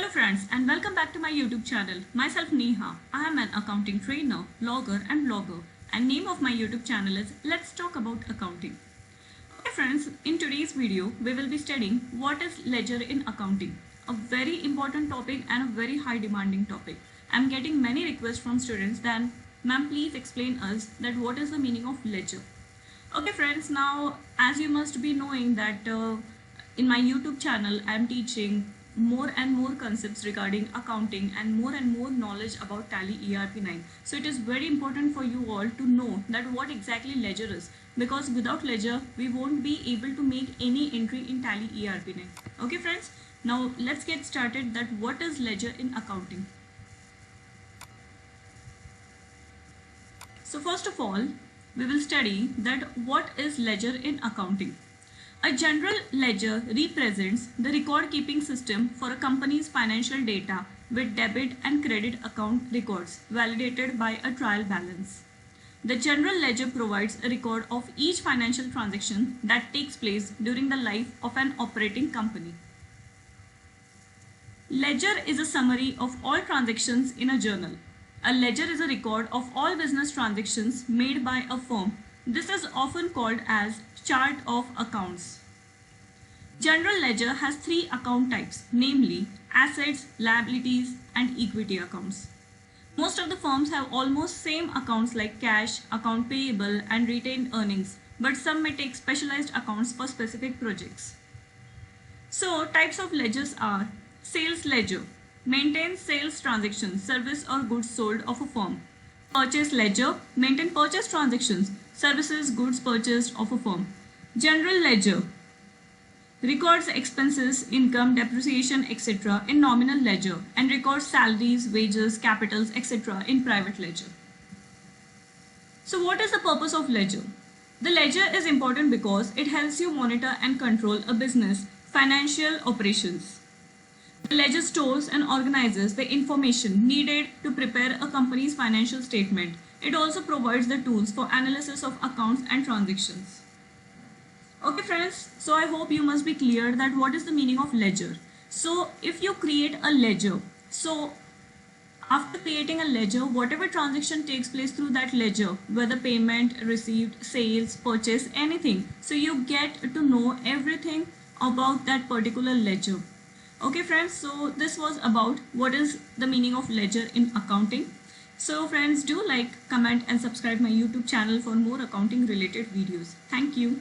Hello friends and welcome back to my YouTube channel. Myself Neha. I am an accounting trainer, blogger and blogger, and name of my YouTube channel is Let's Talk About Accounting. Okay friends, in today's video we will be studying what is ledger in accounting. A very important topic and a very high demanding topic. I am getting many requests from students that ma'am please explain us that what is the meaning of ledger. Okay friends, now as you must be knowing that in my YouTube channel I am teaching more and more concepts regarding accounting and more knowledge about Tally ERP9. So it is very important for you all to know that what exactly ledger is, because without ledger we won't be able to make any entry in Tally ERP9. Okay friends, now let's get started that what is ledger in accounting. So first of all, we will study that what is ledger in accounting. A general ledger represents the record-keeping system for a company's financial data with debit and credit account records validated by a trial balance. The general ledger provides a record of each financial transaction that takes place during the life of an operating company. Ledger is a summary of all transactions in a journal. A ledger is a record of all business transactions made by a firm. This is often called as chart of accounts. General ledger has three account types, namely assets, liabilities, and equity accounts. Most of the firms have almost same accounts like cash, account payable, and retained earnings, but some may take specialized accounts for specific projects. So, types of ledgers are sales ledger, maintains sales transactions, service or goods sold of a firm. Purchase ledger, maintain purchase transactions, services, goods purchased of a firm. General ledger records expenses, income, depreciation, etc. in nominal ledger and records salaries, wages, capitals, etc. in private ledger. So what is the purpose of ledger? The ledger is important because it helps you monitor and control a business financial operations. The ledger stores and organizes the information needed to prepare a company's financial statement. It also provides the tools for analysis of accounts and transactions. Okay friends, so I hope you must be clear that what is the meaning of ledger. So if you create a ledger, so after creating a ledger, whatever transaction takes place through that ledger, whether payment, received, sales, purchase, anything, so you get to know everything about that particular ledger. Okay friends, so this was about what is the meaning of ledger in accounting. So friends, do like, comment and subscribe my YouTube channel for more accounting related videos. Thank you.